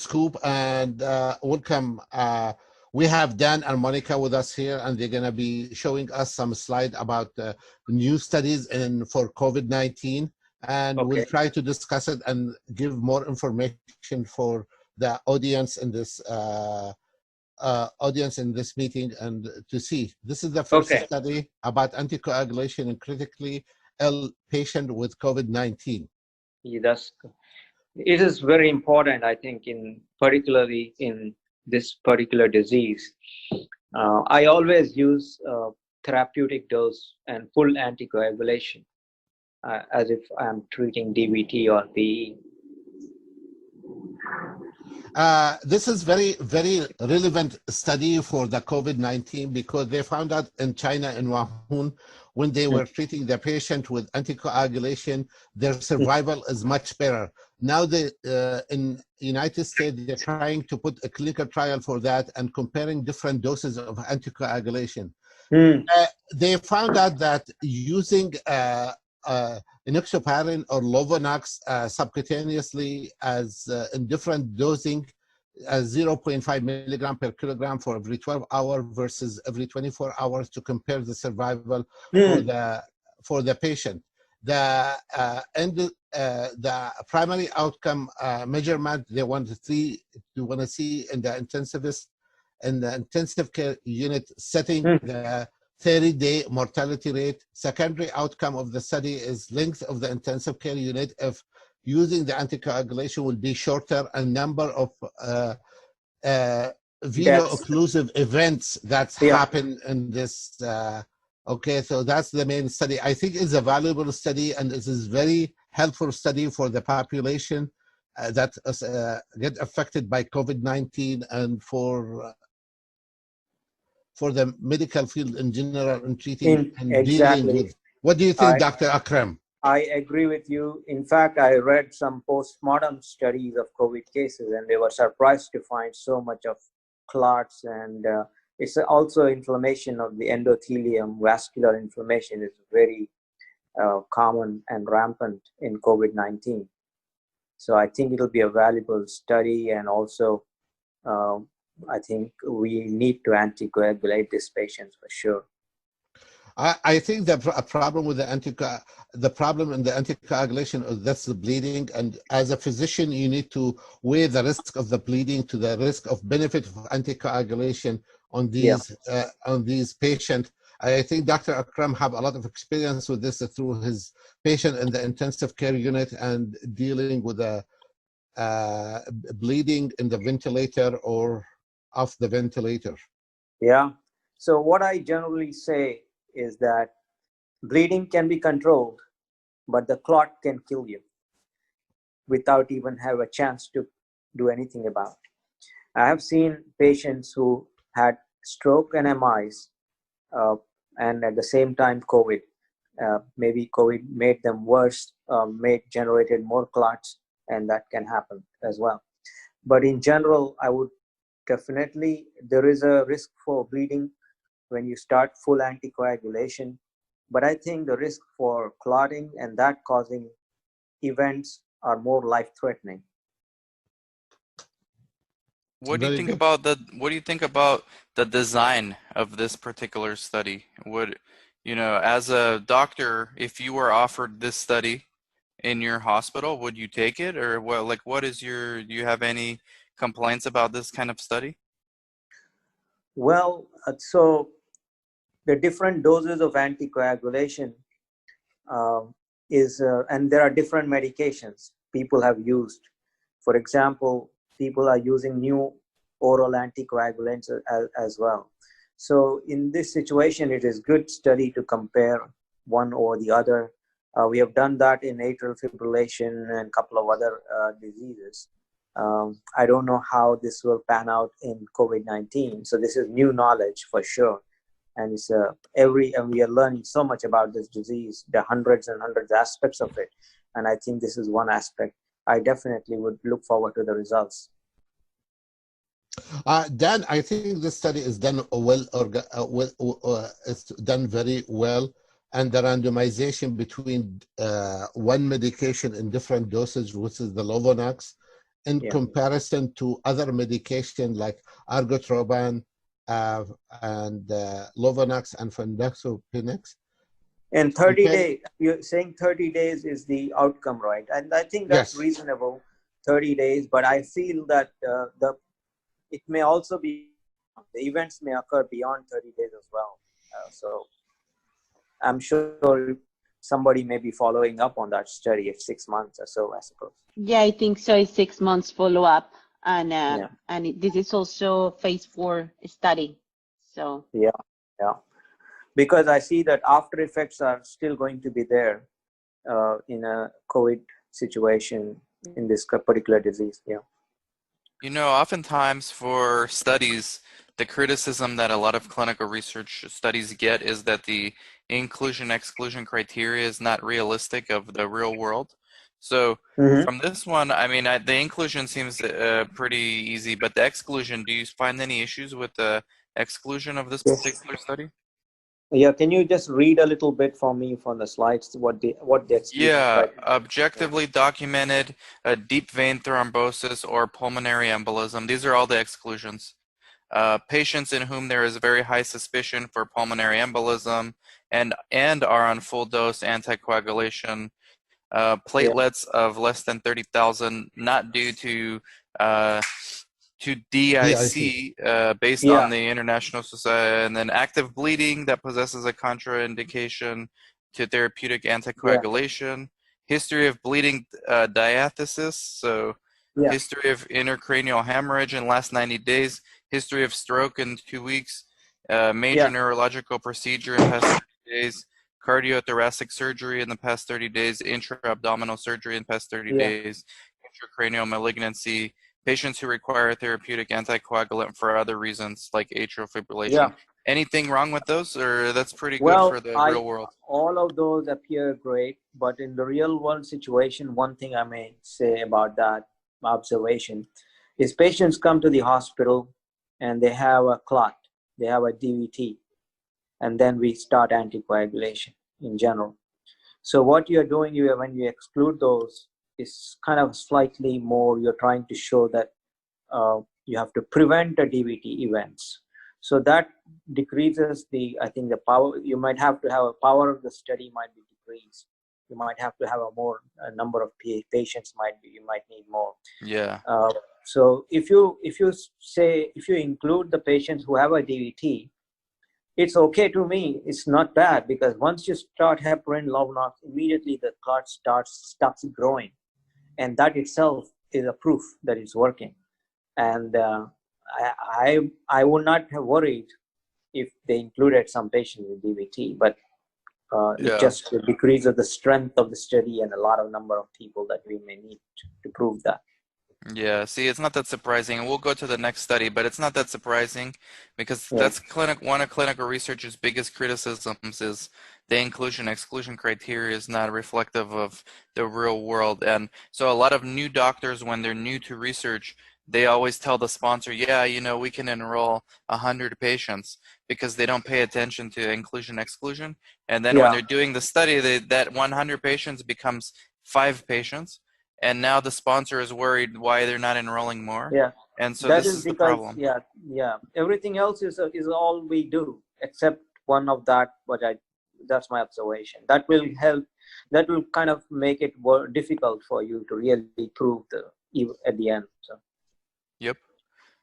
scoop and welcome. We have Dan and Monica with us here, and they're going to be showing us some slide about new studies for COVID-19, and we'll try to discuss it and give more information for the audience in this meeting and to see. This is the first study about anticoagulation in critically ill patient with COVID-19. It is very important, I think, particularly in this particular disease. I always use therapeutic dose and full anticoagulation as if I'm treating DVT or PE. This is very, very relevant study for the COVID-19 because they found out in China, in Wuhan, when they were treating the patient with anticoagulation, their survival is much better. Now in United States, they're trying to put a clinical trial for that and comparing different doses of anticoagulation. They found out that using enoxaparin or Lovenox subcutaneously as in different dosing, 0.5 milligram per kilogram for every 12 hours versus every 24 hours to compare the survival for the patient. The primary outcome measurement they want to see in the intensive care unit setting, the 30-day mortality rate. Secondary outcome of the study is length of the intensive care unit if using the anticoagulation will be shorter, and number of veno-occlusive events that happen in this. So that's the main study. I think it's a valuable study, and this is very helpful study for the population that get affected by COVID-19 and for the medical field in general in treating and dealing with. What do you think, Dr. Akram? I agree with you. In fact, I read some post-mortem studies of COVID cases, and they were surprised to find so much of clots, and it's also inflammation of the endothelium. Vascular inflammation is very common and rampant in COVID-19. So I think it'll be a valuable study, and also I think we need to anticoagulate these patients for sure. I think the problem with the problem in the anticoagulation is that's the bleeding, and as a physician, you need to weigh the risk of the bleeding to the risk of benefit of anticoagulation on these patients. I think Dr. Akram have a lot of experience with this through his patient in the intensive care unit and dealing with the bleeding in the ventilator or off the ventilator. Yeah. So what I generally say is that bleeding can be controlled, but the clot can kill you without even have a chance to do anything about it. I have seen patients who had stroke and MIs, and at the same time COVID. Maybe COVID made them worse, generated more clots, and that can happen as well. But in general, I would definitely, there is a risk for bleeding when you start full anticoagulation, but I think the risk for clotting and that causing events are more life-threatening. What do you think about the design of this particular study? As a doctor, if you were offered this study in your hospital, would you take it, or do you have any complaints about this kind of study? Well, so the different doses of anticoagulation and there are different medications people have used. For example, people are using new oral anticoagulants as well. So in this situation, it is good study to compare one or the other. We have done that in atrial fibrillation and a couple of other diseases. I don't know how this will pan out in COVID-19. So this is new knowledge for sure. And it's and we are learning so much about this disease, the hundreds and hundreds aspects of it. And I think this is one aspect. I definitely would look forward to the results. Dan, I think this study is done it's done very well, and the randomization between one medication in different dosage, which is the Lovenox, in comparison to other medication like argotroban and Lovenox and Fondaxopinix. And 30 days, you're saying 30 days is the outcome, right? And I think that's reasonable, 30 days. But I feel that it may also be, the events may occur beyond 30 days as well. So I'm sure somebody may be following up on that study of 6 months or so, I suppose. Yeah, I think so. It's 6 months follow-up, and this is also phase 4 study. So yeah, because I see that after effects are still going to be there in a COVID situation in this particular disease. Yeah. You know, oftentimes for studies, the criticism that a lot of clinical research studies get is that the inclusion-exclusion criteria is not realistic of the real world. So from this one, I mean, the inclusion seems pretty easy, but the exclusion, do you find any issues with the exclusion of this particular study? Yeah, can you just read a little bit for me from the slides what the exclusion criteria? Objectively documented deep vein thrombosis or pulmonary embolism. These are all the exclusions. Patients in whom there is very high suspicion for pulmonary embolism and are on full dose anticoagulation. Platelets of less than 30,000, not due to DIC based on the International Society, and then active bleeding that possesses a contraindication to therapeutic anticoagulation, history of bleeding diathesis, so history of intracranial hemorrhage in the last 90 days, history of stroke in 2 weeks, major neurological procedure in the past 30 days, cardiothoracic surgery in the past 30 days, intra-abdominal surgery in the past 30 days, intracranial malignancy, patients who require therapeutic anticoagulant for other reasons like atrial fibrillation. Anything wrong with those, or that's pretty good for the real world? All of those appear great, but in the real world situation, one thing I may say about that observation is patients come to the hospital and they have a clot, they have a DVT, and then we start anticoagulation in general. So what you're doing when you exclude those is kind of slightly more, you're trying to show that you have to prevent the DVT events. So that decreases I think the power, you might have to have a power of the study might be decreased. You might have to have a number of patients you might need more. So if you include the patients who have a DVT, it's okay to me. It's not bad, because once you start heparin, Lovenox, immediately the clot stops growing, and that itself is a proof that it's working. And I would not have worried if they included some patients with DVT, but it just decreases the strength of the study and a lot of number of people that we may need to prove that. Yeah, see, it's not that surprising. We'll go to the next study, but it's not that surprising because that's one of clinical research's biggest criticisms is the inclusion-exclusion criteria is not reflective of the real world. And so a lot of new doctors, when they're new to research, they always tell the sponsor, we can enroll 100 patients, because they don't pay attention to inclusion-exclusion. And then when they're doing the study, that 100 patients becomes 5 patients. And now the sponsor is worried why they're not enrolling more. And so this is the problem. Everything else is all we do except one of that, but that's my observation. That will help. That will kind of make it more difficult for you to really prove at the end. So. Yep.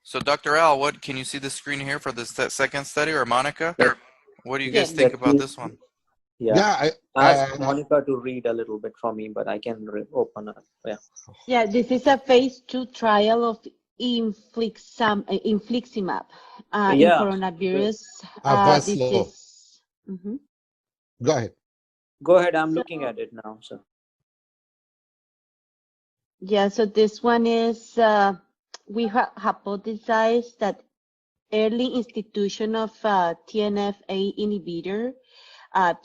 So Dr. Al, what can you see the screen here for this second study, or Monica? What do you guys think about this one? I asked Monica to read a little bit for me, but I can open up. This is a phase 2 trial of infliximab in coronavirus. Go ahead. Go ahead. I'm looking at it now. So. So this one is we hypothesized that early institution of TNF-A inhibitor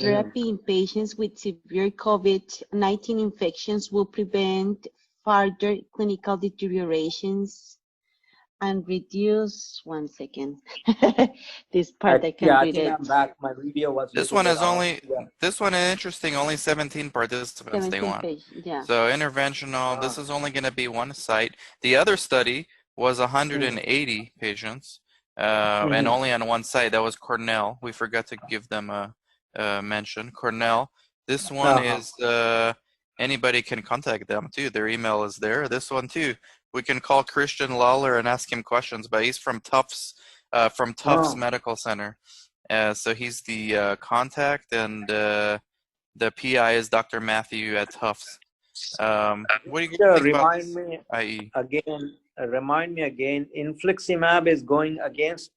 therapy in patients with severe COVID-19 infections will prevent further clinical deteriorations. and reduce, one second. This part I can Yeah, I read think it. I'm back. My video was a This little one bit is off. only, Yeah. this one is interesting, only 17 participants they 17 want. pages, yeah. So interventional, this is only going to be one site. The other study was 180 patients, and only on one site. That was Cornell. We forgot to give them a mention. Cornell. This one is, anybody can contact them too. Their email is there. This one too. We can call Christian Lawler and ask him questions, but he's from Tufts Medical Center. So he's the contact, and the PI is Dr. Matthew at Tufts. What do you think about this, IE? Remind me again, infliximab is going against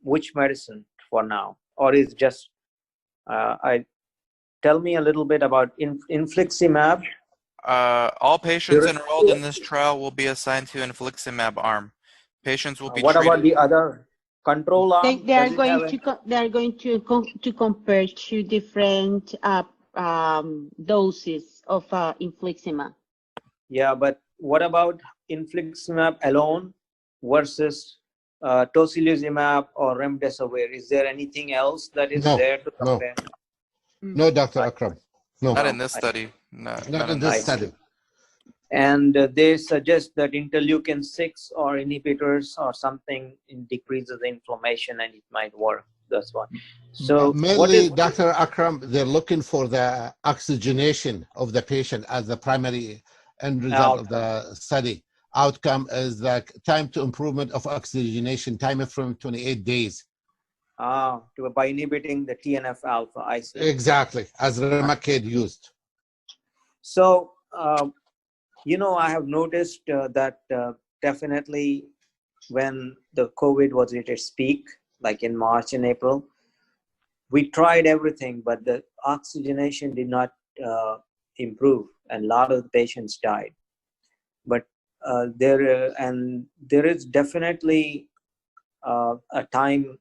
which medicine for now? Or is just, tell me a little bit about infliximab. All patients enrolled in this trial will be assigned to infliximab arm. Patients will be what treated. about the other control arm? They are going to compare two different doses of infliximab. Yeah, but what about infliximab alone versus tocilizumab or remdesivir? Is there anything else that is there to compare? No, Dr. Akram. No. Not in this study. No, not in this study. And they suggest that interleukin-6 or inhibitors or something decreases the inflammation and it might work. That's one. So mainly, Dr. Akram, they're looking for the oxygenation of the patient as the primary end result of the study. Outcome is the time to improvement of oxygenation, time from 28 days. By inhibiting the TNF alpha, I see. Exactly, as Remicade used. So, I have noticed that definitely when the COVID was at its peak, like in March and April, we tried everything, but the oxygenation did not improve, and a lot of the patients died. But there is definitely a time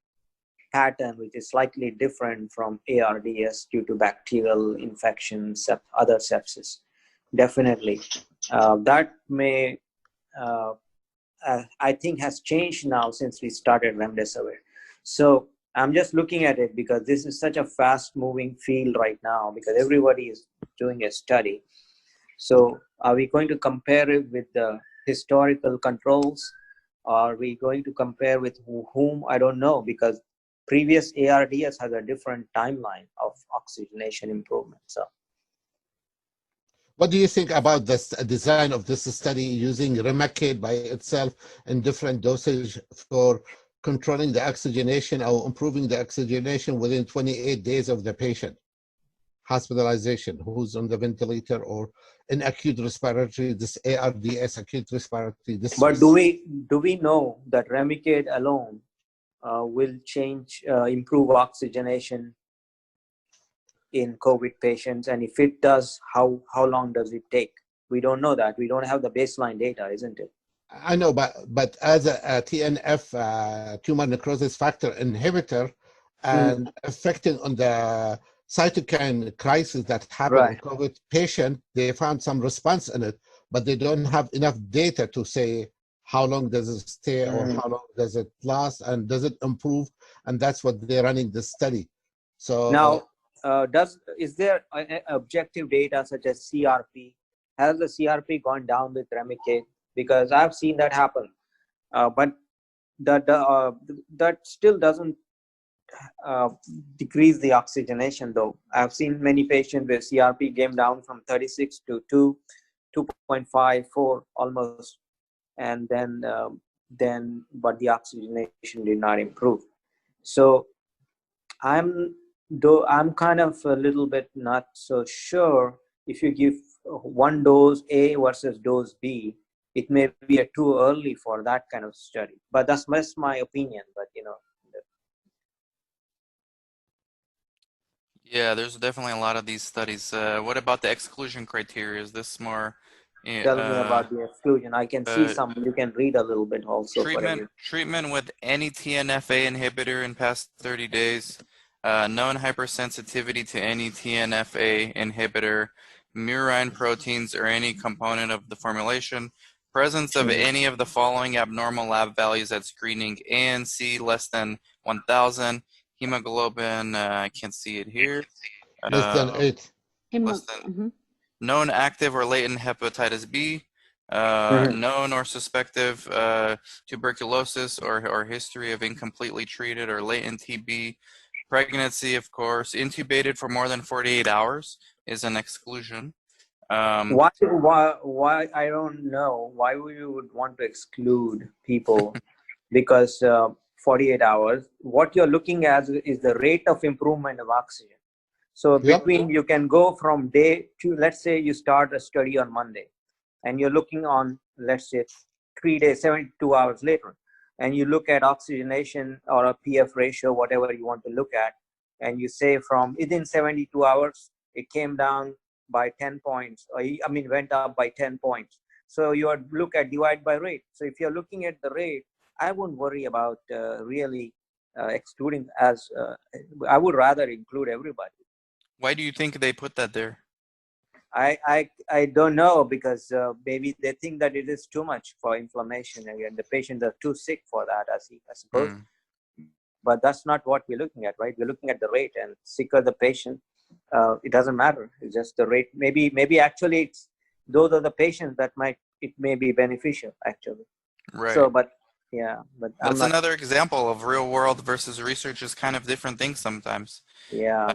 pattern which is slightly different from ARDS due to bacterial infections, other sepsis. Definitely, that may I think has changed now since we started remdesivir. So I'm just looking at it because this is such a fast-moving field right now because everybody is doing a study. So are we going to compare it with the historical controls? Are we going to compare with whom? I don't know, because previous ARDS has a different timeline of oxygenation improvement. So what do you think about this design of this study using Remicade by itself in different dosage for controlling the oxygenation or improving the oxygenation within 28 days of the patient hospitalization, who's on the ventilator or in acute respiratory, this ARDS, acute respiratory distress? But do we know that Remicade alone will improve oxygenation in COVID patients? And if it does, how long does it take? We don't know that. We don't have the baseline data, isn't it? I know, but as a TNF, tumor necrosis factor inhibitor, and affecting on the cytokine crisis that happened in COVID patient, they found some response in it, but they don't have enough data to say how long does it stay or how long does it last and does it improve, and that's what they're running the study. So now, is there objective data such as CRP? Has the CRP gone down with Remicade? Because I've seen that happen, but that still doesn't decrease the oxygenation though. I've seen many patients where CRP came down from 36 to 2.5, 4 almost, and then but the oxygenation did not improve. So I'm kind of a little bit not so sure if you give one dose A versus dose B, it may be too early for that kind of study. But that's my opinion. But Yeah, there's definitely a lot of these studies. What about the exclusion criteria? Is this more? Tell me about the exclusion. I can see some. You can read a little bit also. Treatment with any TNF-A inhibitor in past 30 days. Known hypersensitivity to any TNF-A inhibitor, murine proteins or any component of the formulation, Presence of any of the following abnormal lab values at screening: ANC less than 1,000, hemoglobin, I can't see it here, Less than 8. less than known active or latent hepatitis B, known or suspected tuberculosis or history of incompletely treated or latent TB, pregnancy, of course, intubated for more than 48 hours is an exclusion. Why I don't know why we would want to exclude people because 48 hours. What you're looking at is the rate of improvement of oxygen. So between you can go from day to, let's say you start a study on Monday and you're looking on, let's say 3 days, 72 hours later, and you look at oxygenation or a PF ratio, whatever you want to look at, and you say from within 72 hours, it came down by 10 points, or I mean, went up by 10 points. So you would look at divide by rate. So if you're looking at the rate, I wouldn't worry about really excluding I would rather include everybody. Why do you think they put that there? I don't know, because maybe they think that it is too much for inflammation and the patients are too sick for that, I suppose. But that's not what we're looking at, right? We're looking at the rate, and sicker the patient, it doesn't matter. It's just the rate. Maybe actually those are the patients that it may be beneficial actually. Right. So, but yeah, but that's another example of real world versus research is kind of different things sometimes. Yeah.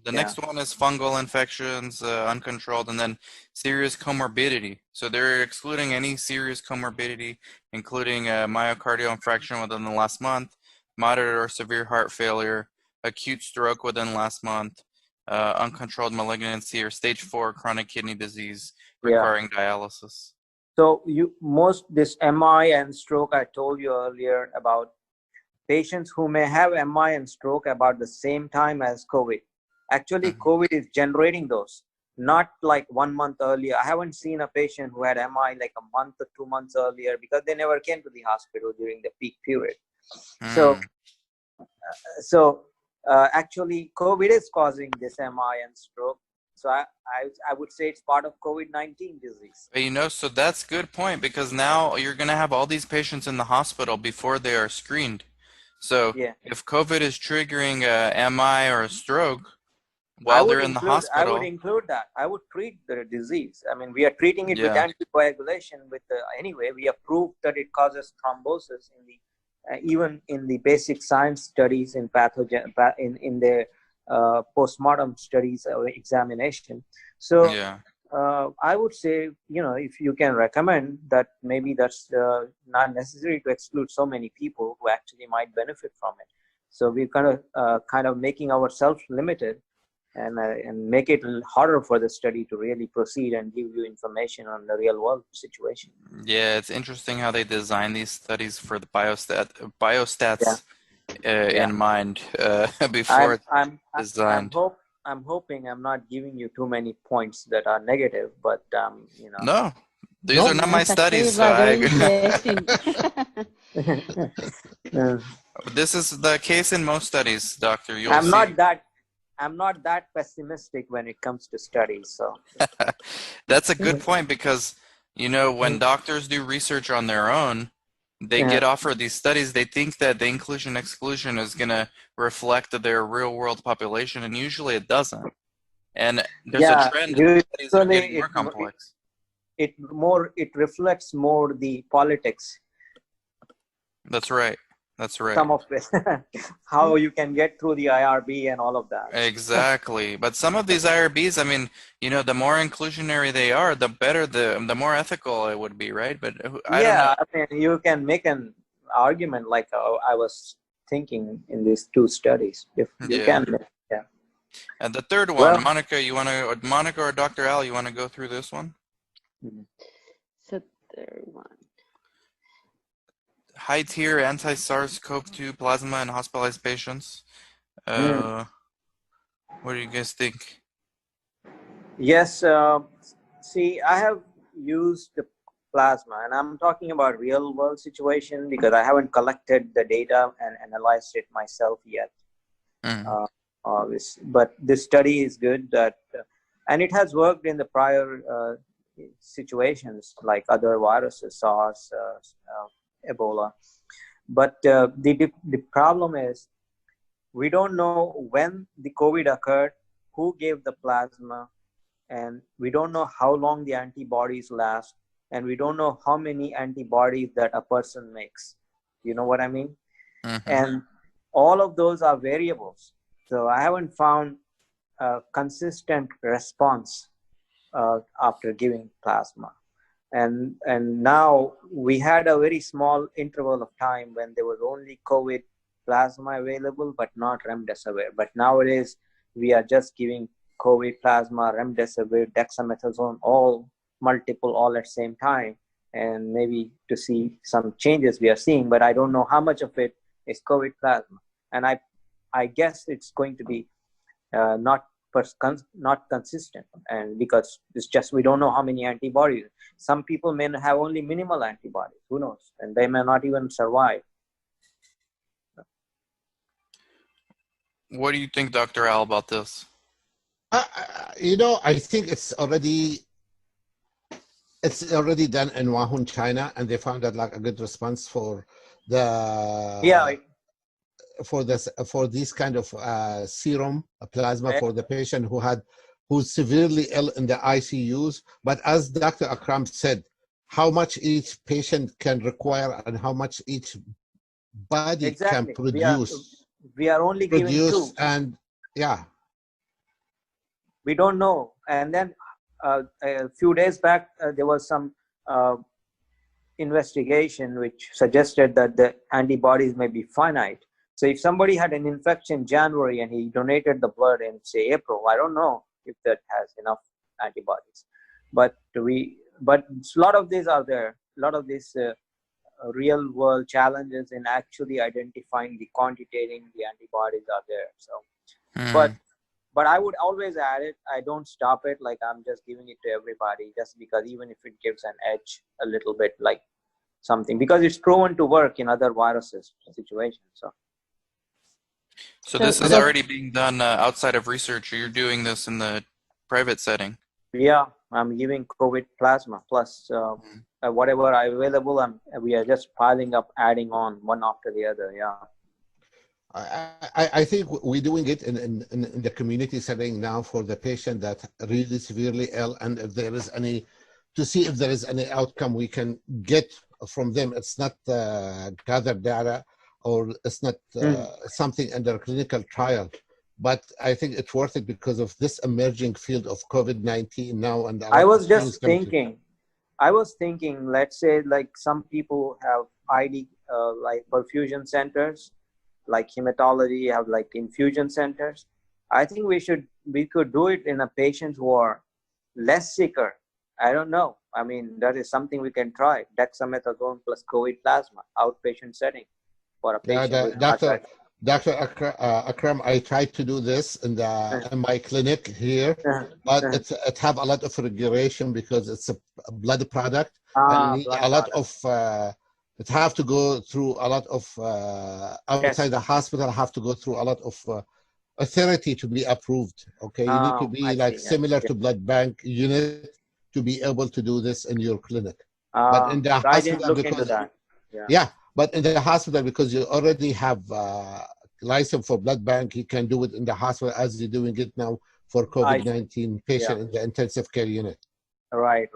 The next one is fungal infections, uncontrolled, and then serious comorbidity. So they're excluding any serious comorbidity, including myocardial infarction within the last month, moderate or severe heart failure, acute stroke within last month, uncontrolled malignancy, or stage 4 chronic kidney disease requiring dialysis. So this MI and stroke, I told you earlier about patients who may have MI and stroke about the same time as COVID. Actually, COVID is generating those, not like 1 month earlier. I haven't seen a patient who had MI like a month or 2 months earlier because they never came to the hospital during the peak period. So actually, COVID is causing this MI and stroke. So I would say it's part of COVID-19 disease. But so that's a good point, because now you're going to have all these patients in the hospital before they are screened. So if COVID is triggering a MI or a stroke while they're in the hospital. I would include that. I would treat the disease. I mean, we are treating it with anticoagulation. Anyway, we have proved that it causes thrombosis even in the basic science studies in in the postmortem studies or examination. So I would say, if you can recommend that, maybe that's not necessary to exclude so many people who actually might benefit from it. So we're kind of making ourselves limited and make it harder for the study to really proceed and give you information on the real world situation. Yeah, it's interesting how they design these studies for the biostats in mind before it's designed. I'm hoping I'm not giving you too many points that are negative, but No, these are not my studies. So this is the case in most studies, Doctor. I'm not that pessimistic when it comes to studies. So that's a good point, because when doctors do research on their own, they get offered these studies. They think that the inclusion exclusion is going to reflect their real world population, and usually it doesn't. And there's a trend that studies are getting more complex. It reflects more the politics. That's right. That's right. Some of it, how you can get through the IRB and all of that. Exactly. But some of these IRBs, I mean, the more inclusionary they are, the better, the more ethical it would be, right? But I don't know. I mean, you can make an argument like I was thinking in these two studies. If you can, And the third one, Monica, Monica or Dr. Al, you want to go through this one? So third one. High tier anti-SARS-CoV-2 plasma in hospitalized patients. What do you guys think? Yes. See, I have used the plasma, and I'm talking about real world situation because I haven't collected the data and analyzed it myself yet. But this study is good and it has worked in the prior situations like other viruses, SARS, Ebola. But the problem is we don't know when the COVID occurred, who gave the plasma, and we don't know how long the antibodies last, and we don't know how many antibodies that a person makes. You know what I mean? Mm-hmm. And all of those are variables. So I haven't found a consistent response after giving plasma. And now we had a very small interval of time when there was only COVID plasma available, but not remdesivir. But nowadays we are just giving COVID plasma, remdesivir, dexamethasone, all at the same time, and maybe to see some changes we are seeing. But I don't know how much of it is COVID plasma, and I guess it's going to be not consistent, and because it's just we don't know how many antibodies. Some people may have only minimal antibodies, who knows, and they may not even survive. What do you think, Dr. Al, about this? I think it's already done in Wuhan, China, and they found that like a good response for the for this kind of serum plasma for the patient who's severely ill in the ICUs. But as Dr. Akram said, how much each patient can require and how much each body can produce. We are only giving two. And yeah. We don't know. And then a few days back, there was some investigation which suggested that the antibodies may be finite. So if somebody had an infection in January and he donated the blood in, say, April, I don't know if that has enough antibodies. But a lot of these are there. A lot of these real world challenges in actually identifying the quantitating the antibodies are there. So, but I would always add it. I don't stop it. Like I'm just giving it to everybody just because even if it gives an edge a little bit, like something, because it's proven to work in other viruses situations. So this is already being done outside of research, or you're doing this in the private setting? Yeah, I'm giving COVID plasma plus whatever are available. We are just piling up, adding on one after the other. Yeah. I think we're doing it in the community setting now for the patient that really severely ill, and if there is to see if there is any outcome we can get from them. It's not gathered data, or it's not something under clinical trial, but I think it's worth it because of this emerging field of COVID-19 now. And I was thinking, let's say like some people have ID like perfusion centers, like hematology have like infusion centers. I think we could do it in a patient who are less sicker. I don't know. I mean, that is something we can try. Dexamethasone plus COVID plasma, outpatient setting for a patient. Dr. Akram, I tried to do this in my clinic here, but it have a lot of regulation because it's a blood product. It have to go through a lot of outside the hospital. Have to go through a lot of authority to be approved. Okay, you need to be similar to blood bank unit to be able to do this in your clinic. But in the hospital, but in the hospital, because you already have license for blood bank, you can do it in the hospital as you're doing it now for COVID-19 patient in the intensive care unit. Right.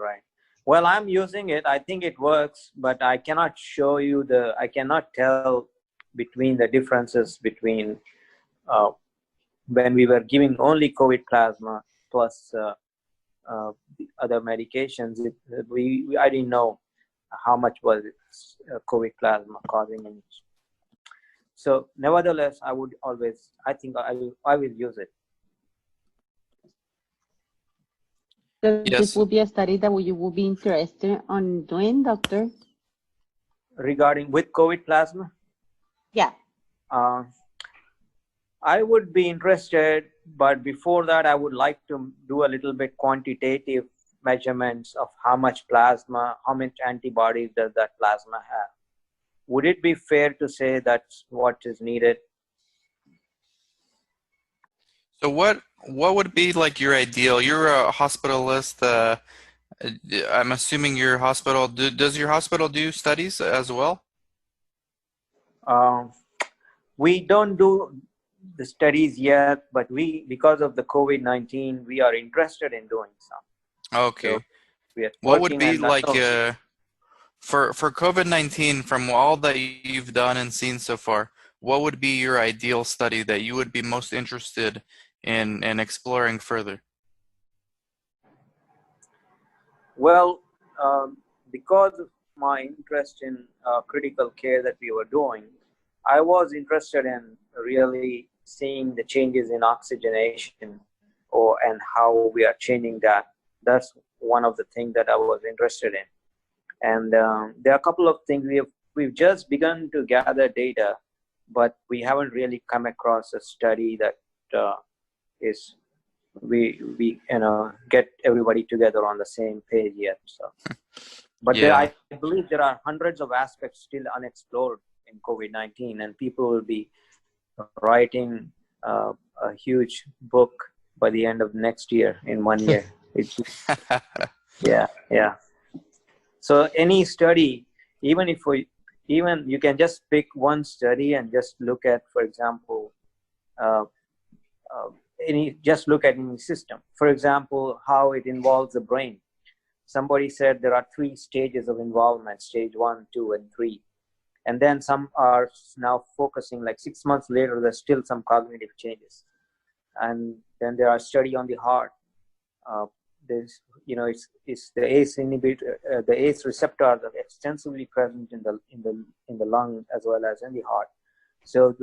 Well, I'm using it. I think it works, but I cannot show you I cannot tell between the differences between when we were giving only COVID plasma plus the other medications. I didn't know how much was COVID plasma causing any. So nevertheless, I think I will use it. So this will be a study that you will be interested on doing, doctor? Regarding with COVID plasma? Yeah. I would be interested, but before that, I would like to do a little bit quantitative measurements of how much plasma, how much antibodies does that plasma have. Would it be fair to say that's what is needed? So what would be like your ideal? You're a hospitalist. I'm assuming your hospital, does your hospital do studies as well? We don't do the studies yet, but because of the COVID-19, we are interested in doing some. Okay. So we are What would working be on like that. for COVID-19, from all that you've done and seen so far, what would be your ideal study that you would be most interested in exploring further? Well, because of my interest in critical care that we were doing, I was interested in really seeing the changes in oxygenation and how we are changing that. That's one of the things that I was interested in. And there are a couple of things we've just begun to gather data, but we haven't really come across a study that is we get everybody together on the same page yet. So, but Yeah. I believe there are hundreds of aspects still unexplored in COVID-19, and people will be writing a huge book by the end of next year in 1 year. Yeah. So any study, even you can just pick one study and just look at, for example, just look at any system. For example, how it involves the brain. Somebody said there are 3 stages of involvement: stage 1, 2, and 3. And then some are now focusing, like 6 months later, there's still some cognitive changes. And then there are study on the heart. There's, it's the ACE inhibitor, the ACE receptors are extensively present in the lung as well as in the heart. So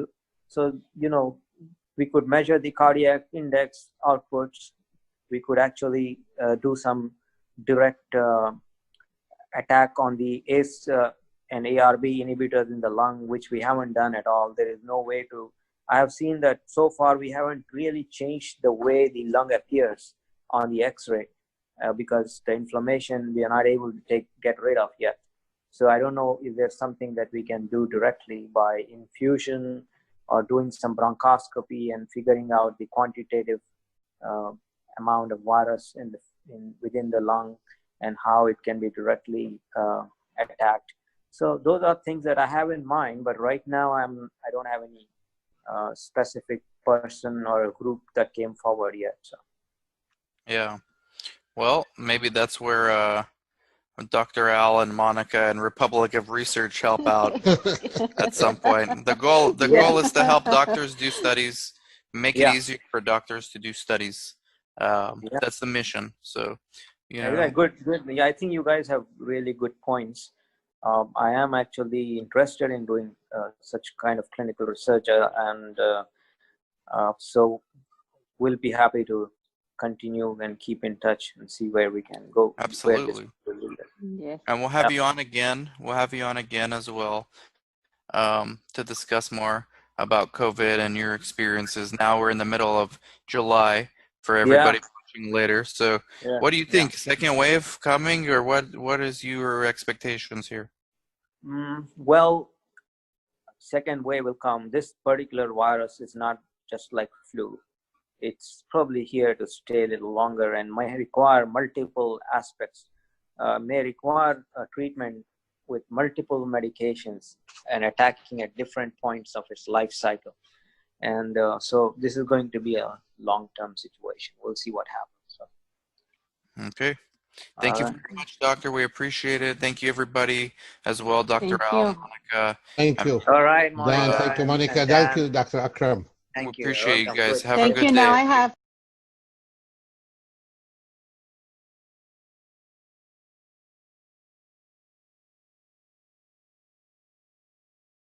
we could measure the cardiac index outputs. We could actually do some direct attack on the ACE and ARB inhibitors in the lung, which we haven't done at all. There is no way to. I have seen that so far we haven't really changed the way the lung appears on the X-ray because the inflammation we are not able to get rid of yet. So I don't know if there's something that we can do directly by infusion or doing some bronchoscopy and figuring out the quantitative amount of virus within the lung and how it can be directly attacked. So those are things that I have in mind, but right now I don't have any specific person or a group that came forward yet. So. Yeah. Well, maybe that's where Dr. Al and Monica and Republic of Research help out at some point. The goal is to help doctors do studies, make it easier for doctors to do studies. That's the mission. So, good. I think you guys have really good points. I am actually interested in doing such kind of clinical research, and so we'll be happy to continue and keep in touch and see where we can go. Absolutely. Yes. And we'll have you on again. We'll have you on again as well to discuss more about COVID and your experiences. Now we're in the middle of July for everybody watching later. So what do you think? Second wave coming, or what is your expectations here? Well, second wave will come. This particular virus is not just like flu. It's probably here to stay a little longer and may require multiple aspects, may require a treatment with multiple medications and attacking at different points of its life cycle. And so this is going to be a long-term situation. We'll see what happens. So. Okay. Thank you very much, Doctor. We appreciate it. Thank you, everybody, as well, Dr. Al, Monica. Thank you. All right, Monica. Dan, thank you, Monica. Thank you, Dr. Akram. We appreciate you guys. Have a Thank good you. day. Now I have